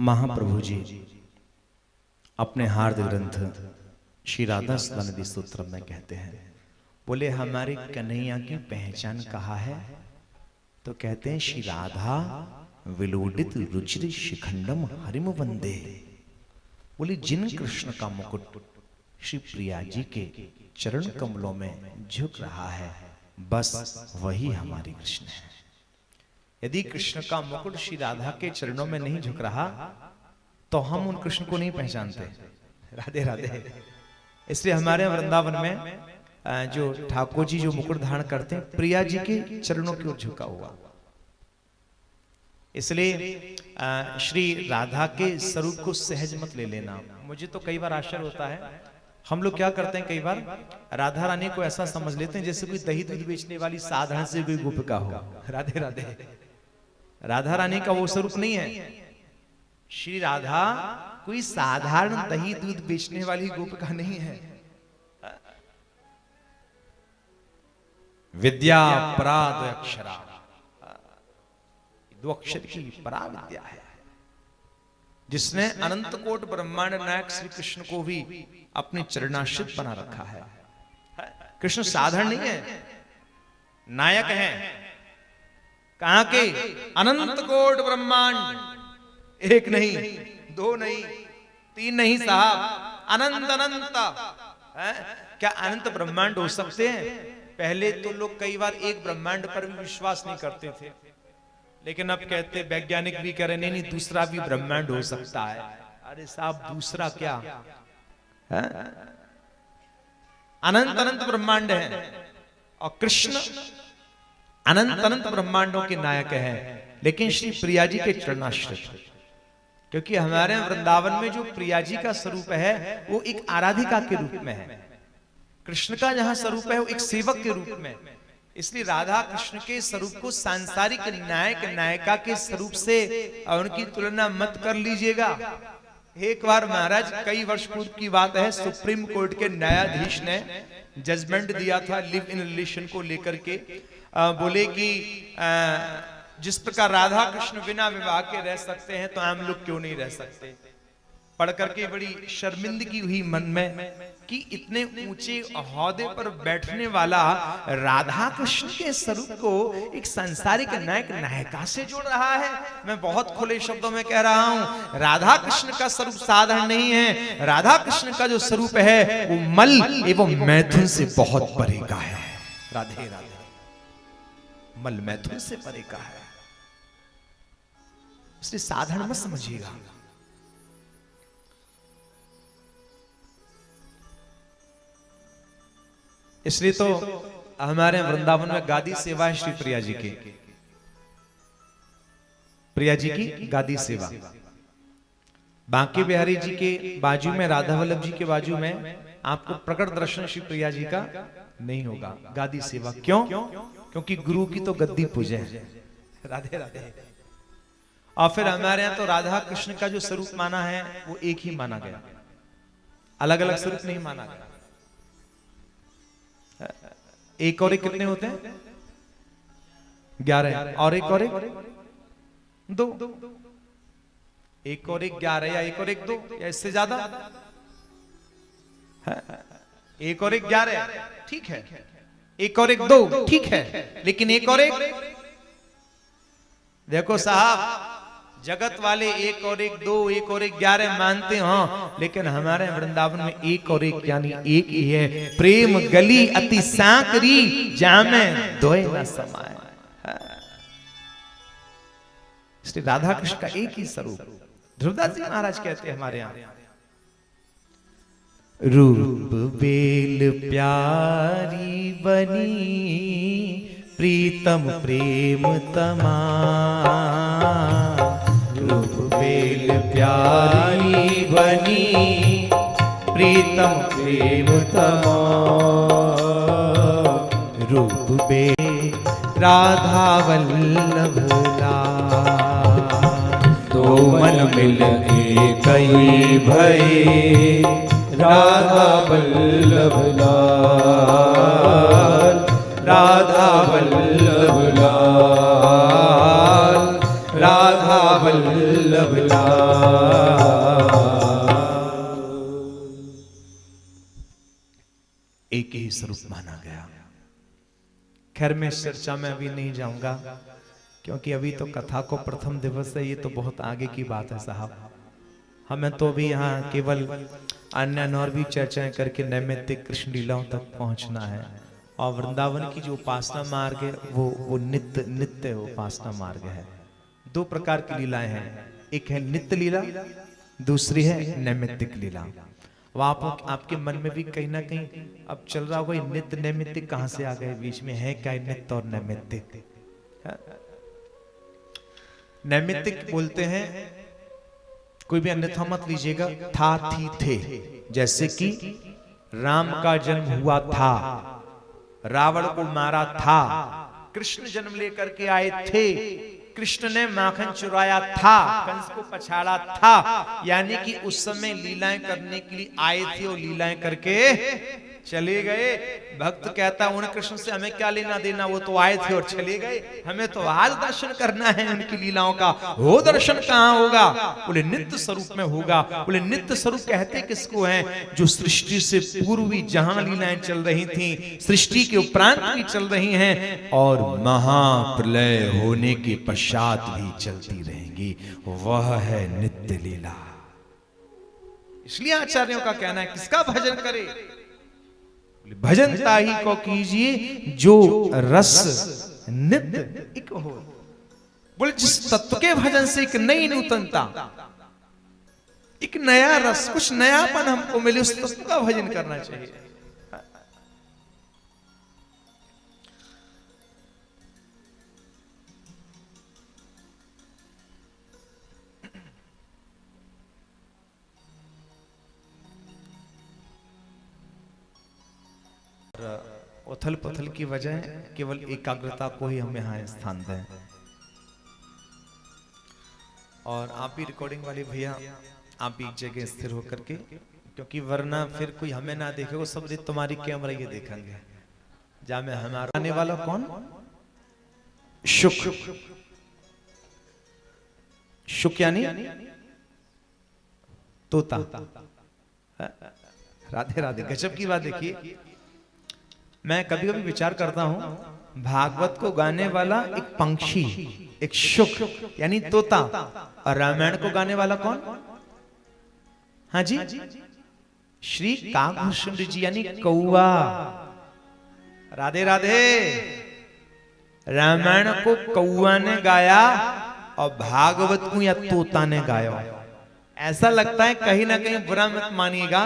महाप्रभु जी अपने हार्दिक ग्रंथ श्री राधा सदानंद स्तोत्र में कहते हैं, बोले हमारे कन्हैया की पहचान कहाँ है? तो कहते हैं श्री राधा विलोडित रुचिर शिखंडम हरिम वंदे। बोले जिन कृष्ण का मुकुट श्री प्रिया जी के चरण कमलों में झुक रहा है, बस वही हमारे कृष्ण है। यदि कृष्ण का मुकुट श्री राधा के चरणों में नहीं झुक रहा तो हम उन कृष्ण को नहीं पहचानते। राधे राधे। इसलिए हमारे वृंदावन में जो ठाकुर जी जो मुकुट धारण करते हैं, प्रिया जी के चरणों की ओर झुका हुआ। इसलिए श्री राधा के स्वरूप को सहज मत ले लेना। मुझे तो कई बार आश्चर्य होता है, हम लोग क्या करते हैं, कई बार राधा रानी को ऐसा समझ लेते हैं जैसे कोई दही दूध बेचने वाली साधारण से कोई गोपिका हो। राधे राधे। राधा रानी का वो स्वरूप नहीं है। श्री राधा कोई साधारण दही दूध बेचने वाली गोपिका नहीं है। विद्या पराद अक्षरा, दो अक्षर की परा विद्या है, जिसने अनंत कोट ब्रह्मांड नायक श्री कृष्ण को भी अपने चरणाश्रित बना रखा है। कृष्ण साधारण नहीं है, नायक है। कहां के? अनंत कोट ब्रह्मांड। एक नहीं, दो नहीं, तीन नहीं साहब, अनंत अनंत। क्या अनंत ब्रह्मांड हो सकते हैं? पहले तो लोग कई बार एक ब्रह्मांड पर भी विश्वास नहीं करते थे, लेकिन अब कहते वैज्ञानिक भी कह रहे नहीं नहीं दूसरा भी ब्रह्मांड हो सकता है। अरे साहब दूसरा क्या, अनंत अनंत ब्रह्मांड है और कृष्ण अनंत अनंत ब्रह्मांडों के नायक हैं, लेकिन श्री प्रिया जी के चरणाश्रित। क्योंकि हमारे वृंदावन में जो प्रिया जी का स्वरूप है वो एक आराधिका के रूप में है। कृष्ण का जहां स्वरूप है वो एक सेवक के रूप में। इसलिए राधा कृष्ण के स्वरूप को सांसारिक नायक नायिका के स्वरूप से उनकी तुलना मत कर लीजिएगा। एक बार महाराज, कई वर्ष पूर्व की बात है, सुप्रीम कोर्ट के न्यायाधीश ने जजमेंट दिया था लिव इन रिलेशन को लेकर के। बोले कि जिस प्रकार राधा कृष्ण बिना विवाह के रह सकते हैं तो हम लोग क्यों नहीं रह सकते। पढ़ करके बड़ी शर्मिंदगी हुई मन में कि इतने ऊंचे ओहदे पर बैठने वाला राधा कृष्ण के स्वरूप को एक सांसारिक नायक नायिका से जोड़ रहा है। मैं बहुत खुले शब्दों में कह रहा हूं, राधा कृष्ण का स्वरूप साधारण नहीं है। राधा कृष्ण का जो स्वरूप है वो मल एवं मैथुन से बहुत परे का है। राधे राधे। मल मैथुन से परे का है, इसलिए साधारण मत समझिएगा। इसलिए तो हमारे वृंदावन में गादी सेवा है श्री प्रिया जी की। प्रिया जी की गादी सेवा। बांके बिहारी जी के बाजू में, राधा वल्लभ जी के बाजू में आपको प्रकट दर्शन श्री प्रिया जी का नहीं होगा। गादी सेवा क्यों? क्योंकि गुरु की तो गद्दी पूजे है। राधे राधे। और फिर हमारे यहाँ तो राधा कृष्ण का जो स्वरूप माना है वो एक ही माना गया, अलग अलग स्वरूप नहीं माना गया। एक और एक कितने होते हैं? 11। और एक 2। एक और एक 11 या एक और एक 2 या इससे ज्यादा? एक और एक 11 ठीक है, एक और एक 2 ठीक है, लेकिन एक और एक, देखो साहब, जगत वाले एक और एक 2, एक और एक 11 मानते हैं, लेकिन हमारे वृंदावन में एक और एक यानी एक ही है। प्रेम गली अति सांकरी जामे दोए न समाए। इसलिए राधा कृष्ण का एक ही स्वरूप। ध्रुवदास जी महाराज कहते हैं हमारे यहाँ, रूप बेल प्यारी बनी प्रीतम प्रेम तमा। रूप बेल प्यारी बनी प्रीतम प्रेम तमा। रूप बेल राधा वल्लभ लाल, तो मन मिल एक ही भय। राधा वल्लभ लाल, राधा वल्लभ लाल, राधा वल्लभ एक ही स्वरूप माना गया। खैर मैं इस चर्चा में अभी नहीं जाऊंगा, क्योंकि अभी तो कथा को प्रथम दिवस है, ये तो बहुत आगे की बात है साहब। हमें तो भी यहाँ केवल अन्य और भी चर्चाएं करके नैमित्तिक कृष्ण लीलाओं तक पहुंचना है। और वृंदावन की जो उपासना मार्ग है वो नित्य उपासना मार्ग है। दो प्रकार की लीलाएं हैं, एक है नित्य लीला, दूसरी है नैमित्तिक लीला। आपके मन में भी कहीं ना कहीं अब चल रहा होगा, नित्य नैमित्तिक कहां से आ गए बीच में, है क्या नित्य और नैमित्तिक? नैमित्तिक बोलते हैं, कोई भी अन्यथा मत लीजिएगा, था थी थे। जैसे कि राम का जन्म हुआ था, रावण को मारा था, कृष्ण जन्म लेकर के आए थे, कृष्ण ने माखन चुराया था, कंस को पछाड़ा था, यानी कि उस समय लीलाएं करने के लिए आए थे और लीलाएं करके चले गए। भक्त कहता उन कृष्ण से हमें क्या लेना देना, वो तो आए थे और चले गए, हमें तो आज दर्शन करना है उनकी लीलाओं का। वो दर्शन कहां होगा? बोले नित्य स्वरूप में होगा। बोले नित्य स्वरूप कहते किसको हैं? जो सृष्टि से पूर्व भी जहां लीलाएं चल रही थी, सृष्टि के उपरांत भी चल रही हैं और महाप्रलय होने के पश्चात भी चलती रहेंगी, वह है नित्य लीला। इसलिए आचार्यों का कहना है किसका भजन करे? भजन ताही को कीजिए जो रस नित्य एक हो। बोले जिस तत्व के भजन से एक नई नूतनता, एक नया रस, कुछ नयापन हमको मिले, उस तत्व का भजन करना चाहिए। उथल पुथल की वजह केवल एकाग्रता को ही हम यहाँ स्थान दें। और आप भी रिकॉर्डिंग वाले भैया, आप भी एक जगह स्थिर होकर के, क्योंकि वरना फिर कोई हमें ना देखेगा, सब तुम्हारी कैमरा ये देखेंगे। जा में हमारा आने वाला कौन? शुक। शुक यानी तोता। राधे राधे, गजब की बात। देखिए मैं कभी कभी विचार करता हूं, भागवत को गाने वाला एक पंक्षी, एक शुक यानी तोता, और रामायण को गाने वाला कौन? हाँ जी, श्री काकभूषण जी यानी कौवा। राधे राधे। रामायण को कौवा ने गाया और भागवत को या तोता ने गाया। ऐसा लगता है कहीं ना कहीं, बुरा मत मानिएगा,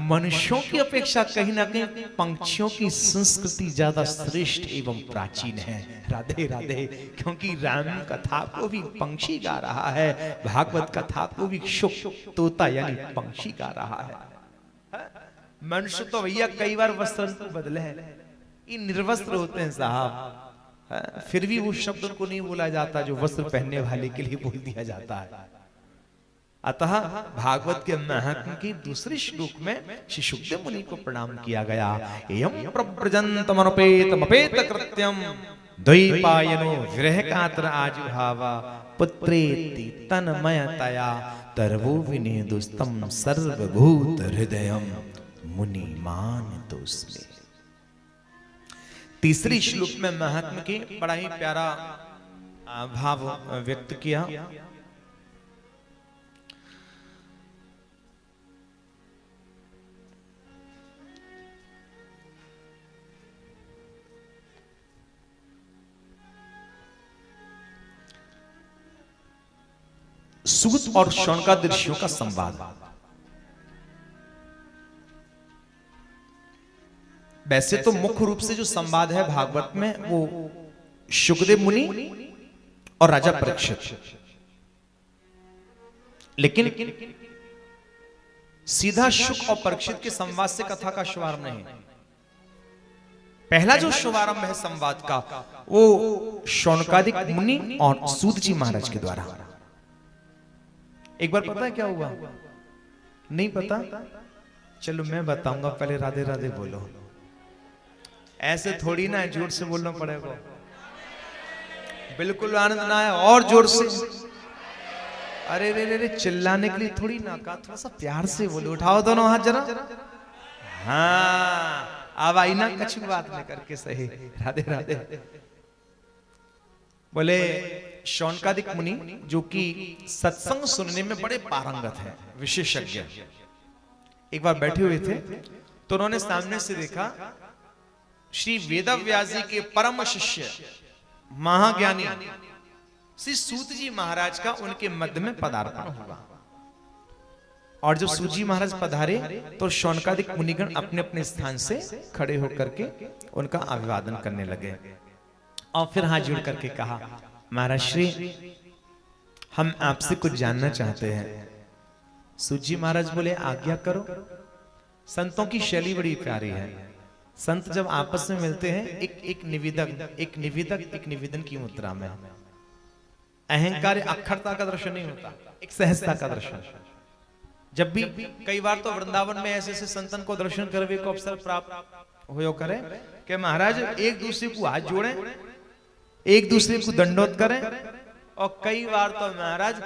मनुष्यों की अपेक्षा कहीं ना कहीं पंक्षियों की संस्कृति ज्यादा श्रेष्ठ एवं प्राचीन है। राधे राधे। क्योंकि राम कथा को भी पंक्षी गा रहा है, भागवत कथा को भी शुक तोता यानी पंक्षी गा रहा है। मनुष्य तो भैया कई बार वस्त्र बदले हैं, ये निर्वस्त्र होते हैं साहब, फिर भी उस शब्द को नहीं बोला जाता जो वस्त्र पहनने वाले के लिए बोल दिया जाता है। अतः भागवत के महात्म्य की दूसरे श्लोक में श्री सुखदेव मुनि को प्रणाम किया गया। एयं प्रव्रजन्तमनुपेतमपेत कृत्यं द्वैपायनो विरह कातर आजुहावा पुत्रेति तन्मयतया तरवो विनेदुस्तं सर्वभूत हृदयं मुनिमानतोस्मि। तीसरी श्लोक में महात्म्य के बड़ा ही प्यारा भाव व्यक्त किया। सूत और शौनकादि ऋषियों का संवाद। वैसे तो मुख्य रूप से जो संवाद है भागवत में वो शुकदेव मुनि और राजा परीक्षित, लेकिन सीधा शुक और परीक्षित के संवाद से कथा का शुभारंभ नहीं। पहला जो शुभारंभ है संवाद का वो शौनकादिक मुनि और सूत जी महाराज के द्वारा। एक बार पता है क्या हुआ? नहीं पता? चलो मैं बताऊंगा, पहले राधे राधे बोलो। ऐसे थोड़ी ना जोर से बोलना पड़ेगा, बिल्कुल आनंद ना आए और जोर से। अरे रे रे रे, चिल्लाने के लिए थोड़ी ना कहा, थोड़ा सा प्यार से बोले। उठाओ दोनों हाथ जरा। हाँ, अब आई ना कछु बात नहीं करके सही। राधे राधे। बोले शौनकादिक मुनि जो कि सत्संग सुनने में बड़े पारंगत हैं, विशेषज्ञ, एक बार बैठे हुए थे तो उन्होंने सामने से देखा श्री वेदव्यास जी के परम शिष्य महाज्ञानी श्री सूत जी महाराज का उनके मध्य में पदार्पण हुआ। और जब सूत जी महाराज पधारे तो शौनकादिक मुनिगण अपने अपने स्थान से खड़े होकर के उनका अभिवादन करने लगे और फिर हाथ जोड़ करके कहा, महाराज श्री, हम आपसे कुछ जानना चाहते हैं। सूत जी महाराज बोले, आज्ञा करो। संतों की शैली बड़ी प्यारी है। संत जब आपस में मिलते हैं, एक निवेदन की मुद्रा में, अहंकार अक्षरता का दर्शन नहीं होता, एक सहजता का दर्शन। जब भी कई बार तो वृंदावन में ऐसे ऐसे संतन को दर्शन करने को अवसर प्राप्त हो करे कि महाराज एक दूसरे को हाथ जोड़े, एक दूसरे को दंडोत करें, और कई बार तो महाराज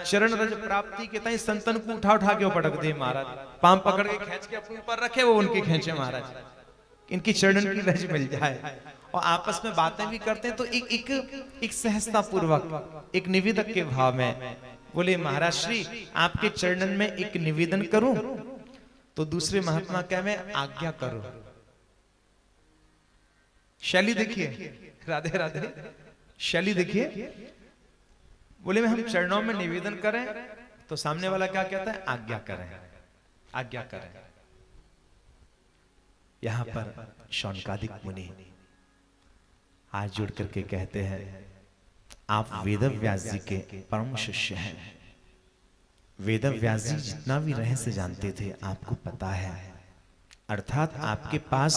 चरण रज प्राप्ति के तय संतन को उठा उठा के पटक दे महाराज, पांव पकड़ के खींच के अपने ऊपर रखे, वो उनके खींचे महाराज, इनकी चरण की रज मिल जाए। और आपस में बातें भी करते हैं तो एक सहजता पूर्वक, एक निवेदक के भाव में बोले, महाराज श्री, आपके चरणन में एक निवेदन करूं। तो दूसरे महात्मा क्या, मैं आज्ञा करो। शैली देखिए, राधे राधे, शैली देखिए। बोले मैं हम चरणों में निवेदन करें, तो सामने वाला क्या कहता है, आज्ञा करें, आज्ञा करें। यहां पर शौनकादिक मुनि हाथ जोड़ करके कहते हैं, आप वेदव्यास जी के परम शिष्य हैं। वेदव्यास जी जितना भी रहस्य जानते थे आपको पता है, अर्थात आपके पास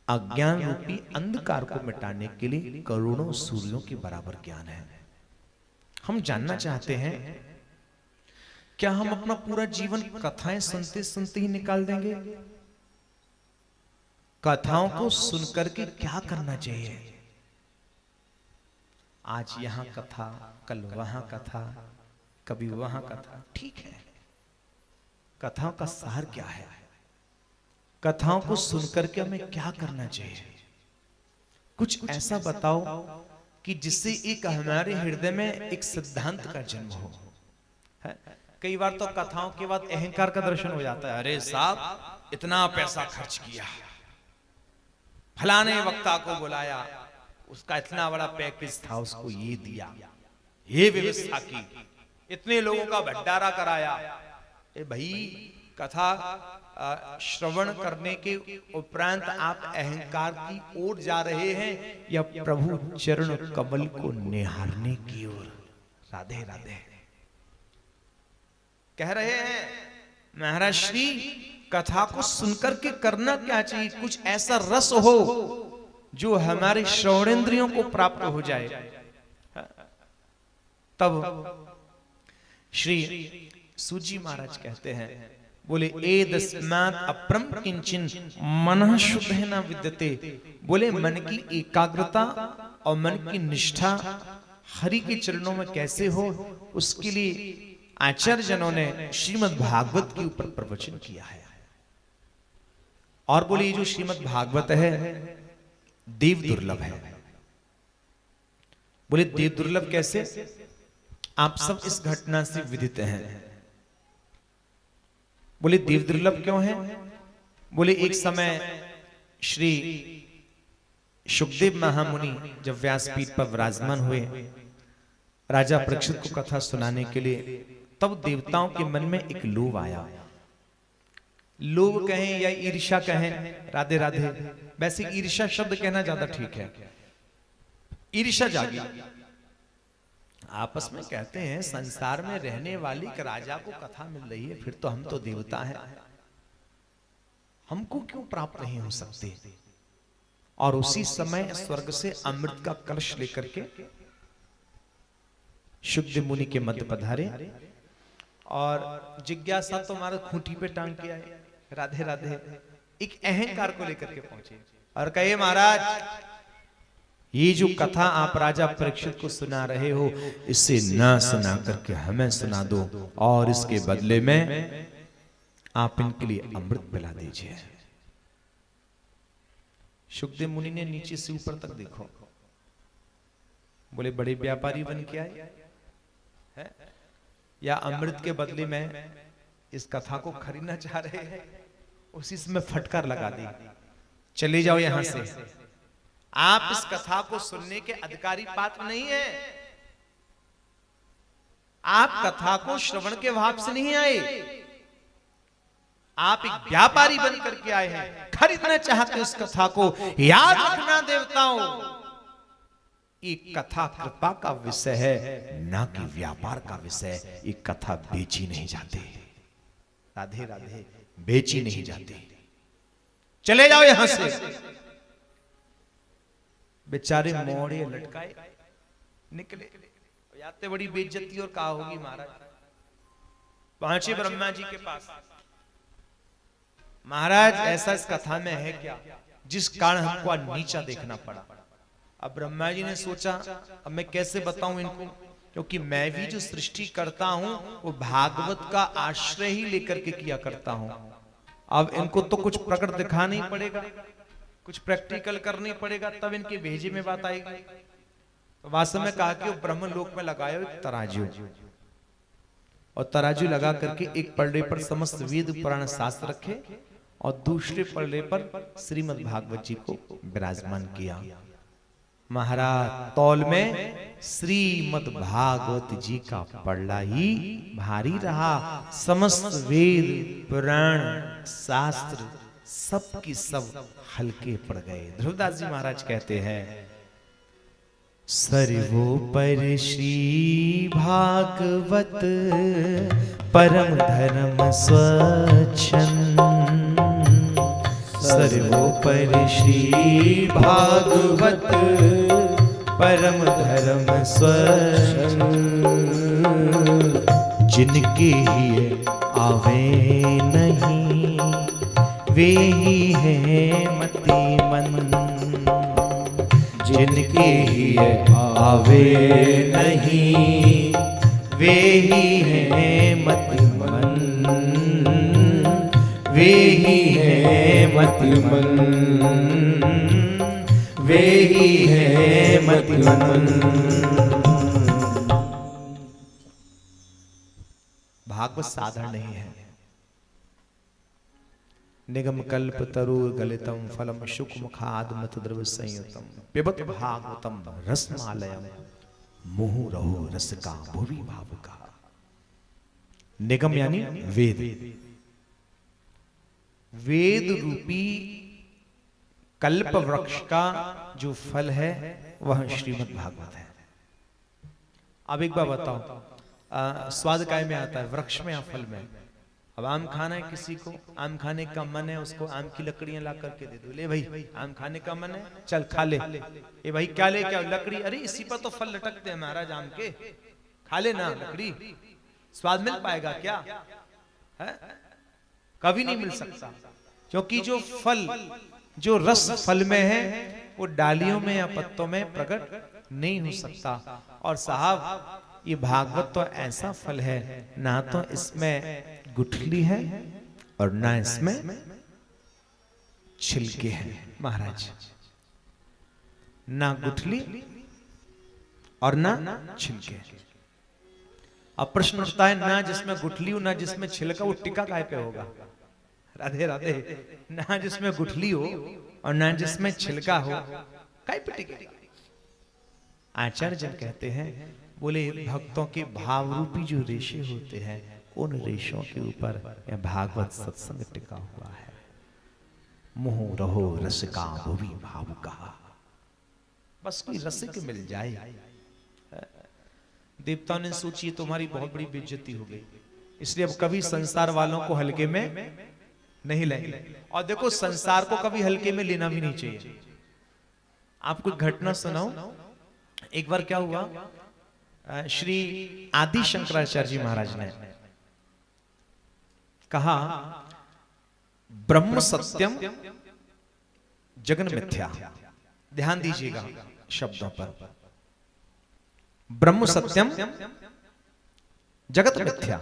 अज्ञान रूपी अंधकार को मिटाने के लिए करोड़ों सूर्यों के बराबर ज्ञान है। हम जानना चाहते हैं, क्या हम अपना पूरा जीवन कथाएं सुनते सुनते ही निकाल देंगे? कथाओं को सुनकर के क्या करना चाहिए? आज यहां कथा, कल वहां कथा, कभी वहां कथा, ठीक है। कथाओं का सार क्या है? कथाओं को सुनकर के हमें क्या करना चाहिए? कुछ ऐसा बताओ कि जिससे एक हमारे हृदय में एक सिद्धांत का जन्म हो। है? कई बार तो कथाओं के बाद अहंकार का दर्शन हो जाता है। अरे साहब, इतना पैसा खर्च किया, फलाने वक्ता को बुलाया, उसका इतना बड़ा पैकेज था, उसको ये दिया, ये व्यवस्था की, इतने लोगों का भंडारा कराया। ए भाई, कथा श्रवण करने के उपरांत आप अहंकार की ओर जा रहे हैं या प्रभु चरण कमल को निहारने की ओर? राधे राधे। कह रहे हैं महाराज श्री, कथा को सुनकर के करना क्या चाहिए? कुछ ऐसा रस हो जो हमारे श्रवणेंद्रियों को प्राप्त हो जाए। तब श्री सूजी महाराज कहते हैं, बोले एदस्मात् अपरम किंचिन मनः शुद्धः न विद्यते। बोले मन की एकाग्रता और मन की निष्ठा हरि के चरणों में कैसे हो, उसके लिए आचार्य जनों ने श्रीमद् भागवत के ऊपर प्रवचन किया है। और बोले ये जो श्रीमद् भागवत है देव दुर्लभ है। बोले देव दुर्लभ कैसे? आप सब इस घटना से विदित हैं। बोले देव दुर्लभ क्यों है? बोले एक समय श्री सुखदेव महामुनि जब व्यासपीठ पर विराजमान हुए राजा परीक्षित को कथा सुनाने के लिए, तब देवताओं के मन में एक लोभ आया। लोभ कहें या ईर्ष्या कहें, राधे राधे, वैसे ईर्ष्या शब्द कहना ज्यादा ठीक है। ईर्ष्या जागी। आपस में कहते हैं संसार में रहने वाली एक राजा को कथा मिल रही है, फिर तो हम तो देवता हैं, हमको क्यों प्राप्त नहीं हो सकते? और उसी समय स्वर्ग से अमृत का कलश लेकर के सुखदेव मुनि के मध्य पधारे और जिज्ञासा तो हमारा खूंटी पे टांग के आए। राधे राधे। एक अहंकार को लेकर के पहुंचे और कहे, महाराज ये जो कथा आप राजा परीक्षित को सुना रहे हो, इसे ना सुना करके हमें सुना दो और इसके बदले में आप इनके लिए अमृत पिला दीजिए। सुखदेव मुनि ने नीचे से ऊपर तक देखो, बोले बड़े व्यापारी बन के आए है या अमृत के बदले में इस कथा को खरीदना चाह रहे हैं। उसी समय फटकार लगा दी, चले जाओ यहां से, आप इस कथा को सुनने के अधिकारी पात्र नहीं है। आप कथा को श्रवण के भाव से नहीं आए, आप एक व्यापारी बन करके आए हैं, खरीदना चाहते हैं उस कथा को। याद रखना देवताओं, ये कथा कृपा का विषय है, ना कि व्यापार का विषय। ये कथा बेची नहीं जाती, राधे राधे, बेची नहीं जाती। चले जाओ यहां से। बेचारे मोड़े लटकाए निकले, याते बड़ी बेइज्जती और कहा होगी महाराज। पहुंचे ब्रह्मा जी के पास, महाराज ऐसा इस कथा में है क्या जिस कारण हमको नीचा देखना पड़ा। अब ब्रह्मा जी ने सोचा अब मैं कैसे बताऊं इनको, क्योंकि मैं भी जो सृष्टि करता हूं वो भागवत का आश्रय ही लेकर के किया करता हूं। अब इनको तो कुछ प्रकट दिखाना ही पड़ेगा, कुछ प्रैक्टिकल करनी पड़ेगा, तब इनके भेजे में बात आएगी। तो वास्तव में कहा कि वो ब्रह्म लोक में लगाए एक तराजू, और तराजू लगा करके एक पलड़े पर समस्त वेद पुराण शास्त्र रखे और दूसरे पलड़े पर श्रीमद् भागवत जी को विराजमान किया। महाराज तौल में श्रीमद् भागवत जी का पलड़ा ही भारी रहा, समस्त वेद पुराण शास्त्र सब की सब हल्के पड़ गए। ध्रुवदास जी महाराज कहते हैं, सर्वोपरि श्री भागवत परम धर्म स्वच्छंद, सर्वोपरि श्री भागवत परम धर्म स्वच्छंद, जिनके ही आवे नहीं वे ही है मतिमंद, जिनके ही आवे नहीं वे ही है मतिमंद, वे ही है मतिमंद, वे ही है मतिमंद। भागवत साधारण नहीं है। निगम कल्प तरु गलितम फलम शुक मुखाद मत द्रव संयुतम पिबत भागवतम रसमालयम मुहुरहो रस का भुवि भावुका। निगम यानी वेद, वेद रूपी कल्प वृक्ष का जो फल है वह श्रीमद् भागवत है। अब एक बार बताओ, स्वाद काय में आता है, वृक्ष में या फल में? अब आम खाना है किसी को, आम खाने का मन है, उसको आम की लकड़ियां ला करके दे दो, ले भाई आम खाने का मन है, चल खा ले। ये भाई क्या ले, क्या लकड़ी? अरे इसी पर तो फल लटकते हैं महाराज आम के, खा ले ना लकड़ी। स्वाद मिल पाएगा क्या? है? कभी नहीं मिल सकता, क्योंकि जो फल, जो रस फल में है वो डालियों में या पत्तों में प्रकट नहीं हो सकता। और साहब ये भागवत तो ऐसा फल है, ना तो इसमें गुठली है और ना इसमें छिलके हैं महाराज, ना गुठली और ना छिलके। अब प्रश्न उठता है, ना जिसमें गुठली हो ना जिसमें छिलका, वो टिका काय पे होगा? राधे राधे, ना जिसमें गुठली हो और ना जिसमें छिलका हो, काय पे टिकेगा? आचार्य जन कहते हैं, बोले भक्तों के भाव रूपी जो रेशे होते हैं, उन रेशों के ऊपर यह भागवत सत्संग टिका हुआ है। मुहु रहो रस का भुवि भावुका, बस कोई रसिक मिल जाए। देवताओं ने सोची तुम्हारी बहुत बड़ी बेइज्जती हो गई, इसलिए अब कभी संसार वालों को हल्के में नहीं लेंगे। और देखो संसार को कभी हल्के में लेना भी नहीं चाहिए। आपको घटना सुनाऊं, एक बार क्या हुआ, श्री आदि शंकराचार्य जी महाराज ने कहा, ब्रह्म सत्यम जगन मिथ्या। ध्यान दीजिएगा, शब्दों पर। ब्रह्म सत्यम जगत मिथ्या।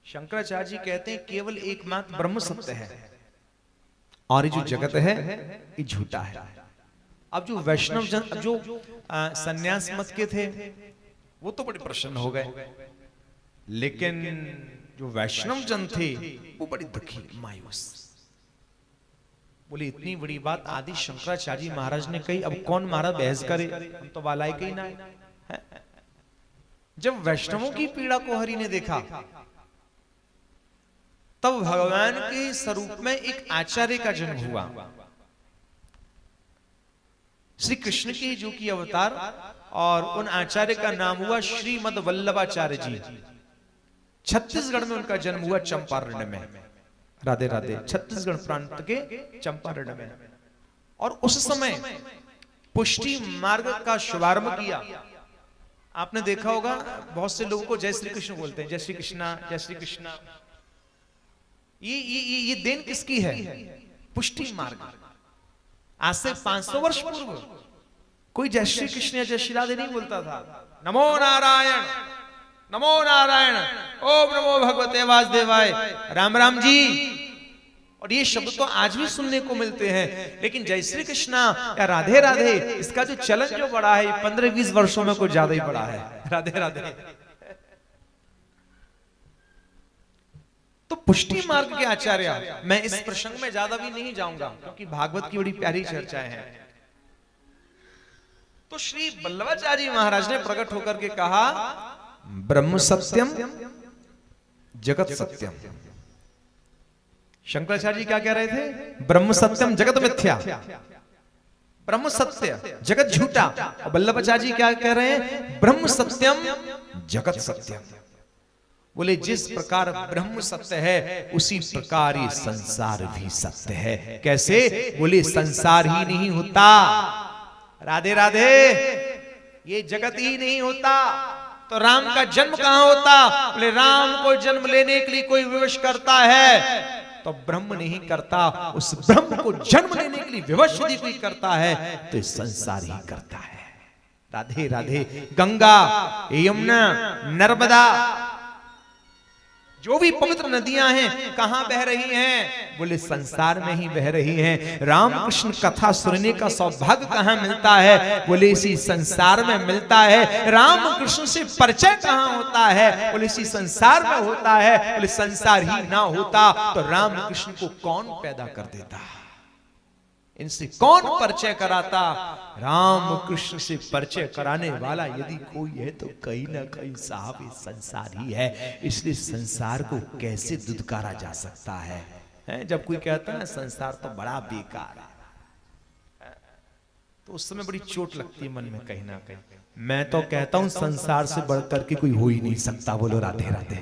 शंकराचार्य जी कहते हैं केवल एकमात्र ब्रह्म सत्य है और ये जो जगत है ये झूठा है। अब जो वैष्णव जन जो सन्यास मत के थे वो तो बड़े प्रसन्न हो गए, लेकिन जो वैष्णव जन थे वो बड़ी दुखी मायूस। बोले इतनी बड़ी बात आदि शंकराचार्य जी महाराज ने कही, अब कौन महाराज बहस करे, हम तो वाला ही ना है। जब वैष्णवों की पीड़ा को हरि ने देखा तब भगवान के स्वरूप में एक आचार्य का जन्म हुआ। श्री कृष्ण के जो की अवतार, और उन आचार्य का नाम हुआ श्रीमद वल्लभाचार्य जी। छत्तीसगढ़ में उनका जन्म हुआ, चंपारण्य में। राधे राधे। छत्तीसगढ़ प्रांत के चंपारण्य में। और उस समय पुष्टि मार्ग का शुभारंभ किया। आपने देखा होगा बहुत से लोगों को जय श्री कृष्ण बोलते हैं, जय श्री कृष्णा, जय श्री कृष्णा। ये देन किसकी है? पुष्टि मार्ग। आज से 500 वर्ष पूर्व कोई जय श्री कृष्ण या जय श्री राधे नहीं बोलता था। नमो नारायण, नमो नारायण, ओम नमो भगवते वासुदेवाय, राम राम जी। और ये शब्द तो आज भी सुनने को मिलते हैं, लेकिन जय श्री कृष्णा या राधे राधे इसका जो चलन जो बढ़ा है 15-20 वर्षों में कुछ ज्यादा ही बढ़ा है। राधे राधे। तो पुष्टि मार्ग के आचार्य, मैं इस प्रसंग में ज्यादा भी नहीं जाऊंगा क्योंकि भागवत की बड़ी प्यारी चर्चाएं हैं। तो श्री वल्लभाचार्य महाराज ने प्रकट होकर के कहा ब्रह्म सत्यम जगत सत्यम। शंकराचार्य जी क्या कह रहे थे? ब्रह्म सत्यम जगत मिथ्या। ब्रह्म सत्य जगत झूठा। और वल्लभाचार्य जी क्या कह रहे हैं? ब्रह्म सत्यम जगत सत्यम। बोले जिस प्रकार ब्रह्म सत्य है उसी प्रकार ये संसार भी सत्य है। कैसे? बोले संसार ही नहीं होता, राधे राधे, ये जगत ही नहीं होता तो राम का जन्म कहां होता? बोले राम को जन्म लेने के लिए कोई विवश करता है तो ब्रह्म नहीं करता, उस ब्रह्म को जन्म लेने के लिए विवश यदि कोई करता है तो संसार ही करता है। राधे राधे। गंगा, यमुना, नर्मदा, जो भी पवित्र नदियां हैं कहां बह रही हैं? बोले संसार में ही बह रही हैं। रामकृष्ण कथा सुनने का सौभाग्य कहां मिलता है? बोले इसी संसार में मिलता है। रामकृष्ण से परिचय कहां होता है? बोले इसी संसार में होता है। बोले संसार ही ना होता तो रामकृष्ण को कौन पैदा कर देता? इनसे कौन परिचय कराता? राम कृष्ण से परिचय कराने वाला यदि कोई है तो कहीं ना कहीं साहब ये संसार ही है। इसलिए संसार को कैसे दुदकारा जा सकता है? जब कोई कहता है संसार तो बड़ा बेकार है तो उस समय बड़ी चोट लगती है मन में कहीं ना कहीं। मैं तो कहता हूं संसार से बढ़कर के कोई हो ही नहीं सकता। बोलो राधे राधे।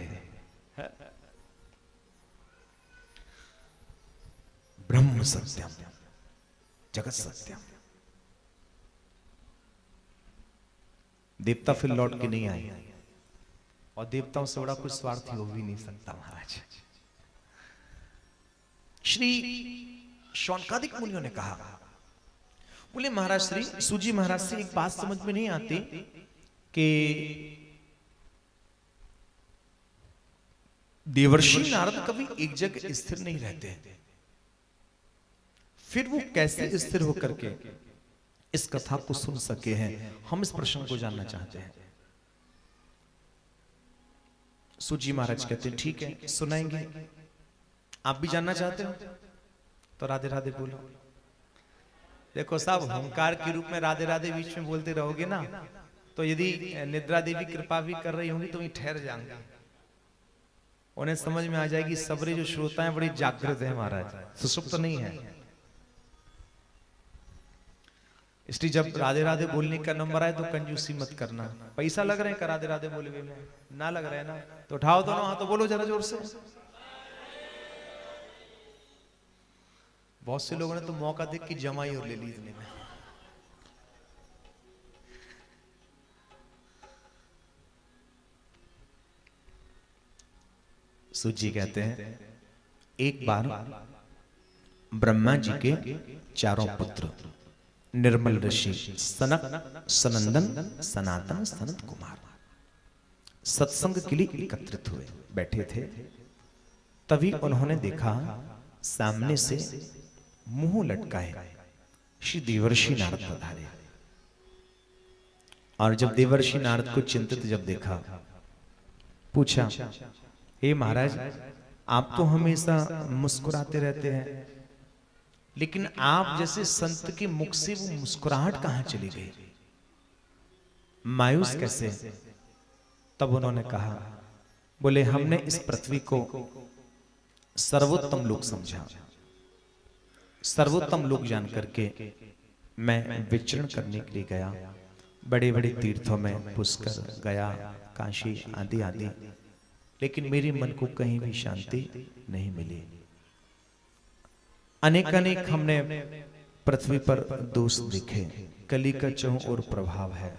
ब्रह्म सत्यम जगत सत्यम। देवता फिर लौट के नहीं आए और देवताओं से बड़ा कुछ स्वार्थी हो भी नहीं सकता महाराज। श्री शौनकादिक मुनियों ने कहा, बोले महाराज श्री सूजी महाराज से एक बात समझ में नहीं आती कि देवर्षि नारद कभी एक जगह स्थिर नहीं रहते, फिर वो कैसे स्थिर होकर के इस कथा को सुन सके हैं? हम इस प्रश्न को जानना चाहते हैं। सूजी महाराज कहते हैं ठीक है सुनाएंगे। आप भी जानना चाहते हो तो राधे राधे बोलो। देखो साहब ओंकार के रूप में राधे राधे बीच में बोलते रहोगे ना तो यदि निद्रा देवी कृपा भी कर रही होंगी तो वहीं ठहर जाएंगे। उन्हें समझ में आ जाएगी सबरे जो श्रोता है बड़ी जागृत है महाराज, सुसुप्त नहीं है। इसलिए जब राधे राधे बोलने का नंबर आए तो कंजूसी मत करना। पैसा लग रहे हैं का राधे राधे बोले में? ना लग रहा है ना तो उठाओ दोनों हाथ तो बोलो जरा जोर से। बहुत से लोगों ने तो मौका देख के जमाई और ले ली इतने में। सूजी कहते हैं एक बार ब्रह्मा जी के चारों पुत्र निर्मल ऋषि, सनक सनंदन सनातन सनत कुमार सत्संग के लिए एकत्रित हुए बैठे थे। तभी उन्होंने देखा सामने से मुंह लटकाए श्री देवर्षि नारद पधारे। और जब देवर्षि नारद को चिंतित जब देखा, पूछा, हे महाराज, आप तो हमेशा मुस्कुराते रहते हैं, लेकिन आप जैसे संत के मुख से वो मुस्कुराहट कहां चली गई, मायूस कैसे? तब उन्होंने कहा, बोले हमने इस पृथ्वी को सर्वोत्तम लोक समझा, सर्वोत्तम लोक जान करके मैं विचरण करने के लिए गया, बड़े बड़े तीर्थों में पुष्कर गया, काशी आदि आदि, लेकिन मेरे मन को कहीं भी शांति नहीं मिली। अनेक अनेक हमने पृथ्वी पर दोष देखे, कली का चहुं और प्रभाव है।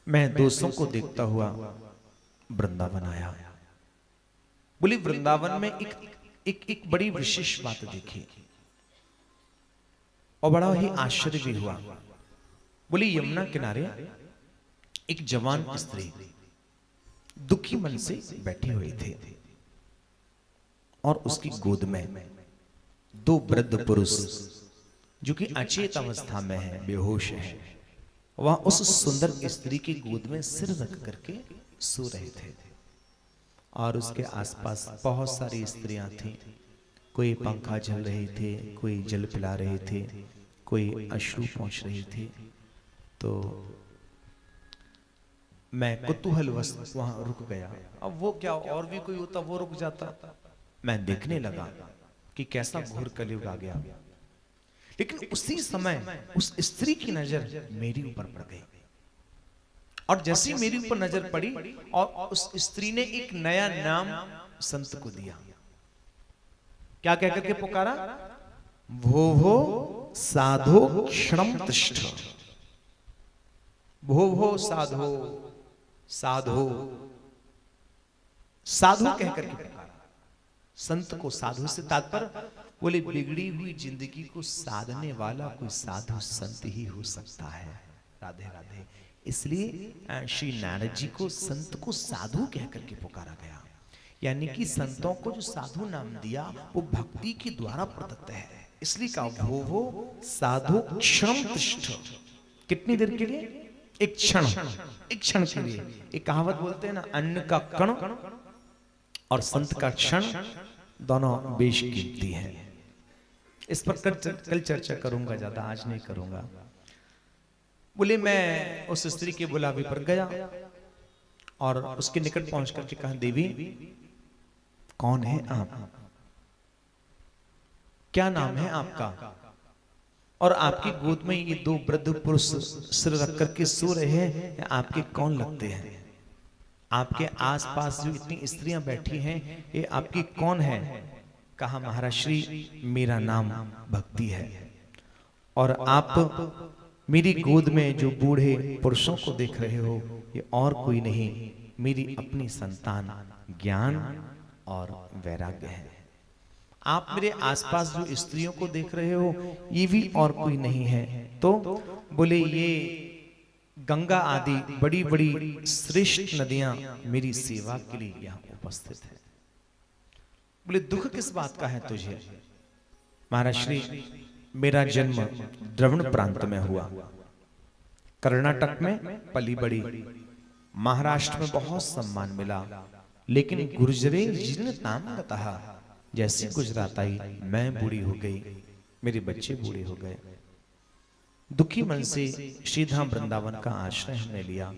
मैं दोषों को देखता हुआ वृंदावन आया। बोली वृंदावन में एक बड़ी विशेष बात देखी और बड़ा ही आश्चर्य भी हुआ। बोली यमुना किनारे एक जवान स्त्री दुखी मन से बैठी हुई थी और उसकी गोद में दो वृद्ध पुरुष जो कि अचेत अवस्था में है, बेहोश है, वह उस सुंदर स्त्री की गोद में सिर रख करके सो रहे थे। और उसके आसपास बहुत सारी स्त्रियां थीं, कोई पंखा झल रहे थे, कोई जल पिला रहे थे, कोई अश्रु पहुंच रही थी। तो मैं कुतूहलवश वहां रुक गया। अब वो क्या, और भी कोई होता वो रुक जाता। मैं देखने लगा कि कैसा घोर कलयुग आ गया। लेकिन उसी समय उस स्त्री की नजर मेरी ऊपर पड़ गई, और जैसी मेरी ऊपर नजर पड़ी और उस स्त्री ने एक नया नाम संत को दिया। क्या कह करके पुकारा? भो साधो क्षणम तिष्ठ, भो साधो साधो, साधु कह करके पुकारा संत को। साधु से तात्पर्य बोले बिगड़ी हुई जिंदगी को साधने वाला कोई साधु संत ही हो सकता है। राधे राधे। इसलिए श्री नारद जी को संत को साधु कह करके पुकारा गया, यानी कि संतों को जो साधु नाम दिया वो भक्ति के द्वारा प्रदत्त है। इसलिए कहा भो साधु क्षण तिष्ठ। कितनी देर के लिए? एक क्षण, एक क्षण के लिए। एक कहावत बोलते हैं ना, अन्न का कण और संत का क्षण दोनों बेशकीमती हैं। इस पर कल चर्चा करूंगा, ज्यादा आज नहीं करूंगा। बोले मैं उस स्त्री के बुलावे पर गया और उसके निकट पहुंच करके कहा, देवी कौन है आप? क्या नाम है आपका? और आपकी गोद में ये दो वृद्ध पुरुष सिर रख करके सो रहे हैं, आपके कौन लगते हैं? आपके आसपास जो इतनी स्त्रियां बैठी हैं, ये आपकी कौन है? कहा महाराज श्री मेरा नाम भक्ति है, और आप मेरी गोद में जो बूढ़े पुरुषों को देख रहे हो ये और कोई नहीं, मेरी अपनी संतान ज्ञान और वैराग्य है। आप मेरे आसपास जो स्त्रियों को देख रहे हो ये भी और कोई नहीं है। तो बोले ये गंगा आदि बड़ी बड़ी श्रेष्ठ नदियां मेरी सेवा के लिए यहाँ उपस्थित है। बोले दुख किस बात का है तुझे? महाराज श्री मेरा जन्म द्रविड़ प्रांत में हुआ, कर्नाटक में पली बड़ी, महाराष्ट्र में बहुत सम्मान मिला, लेकिन गुर्जरे जिन नाम बताहा, जैसे गुजरात आई मैं बूढ़ी हो गई, मेरे बच्चे बूढ़े हो गए। दुखी मन से सीधा वृंदावन का आश्रय हमने लिया।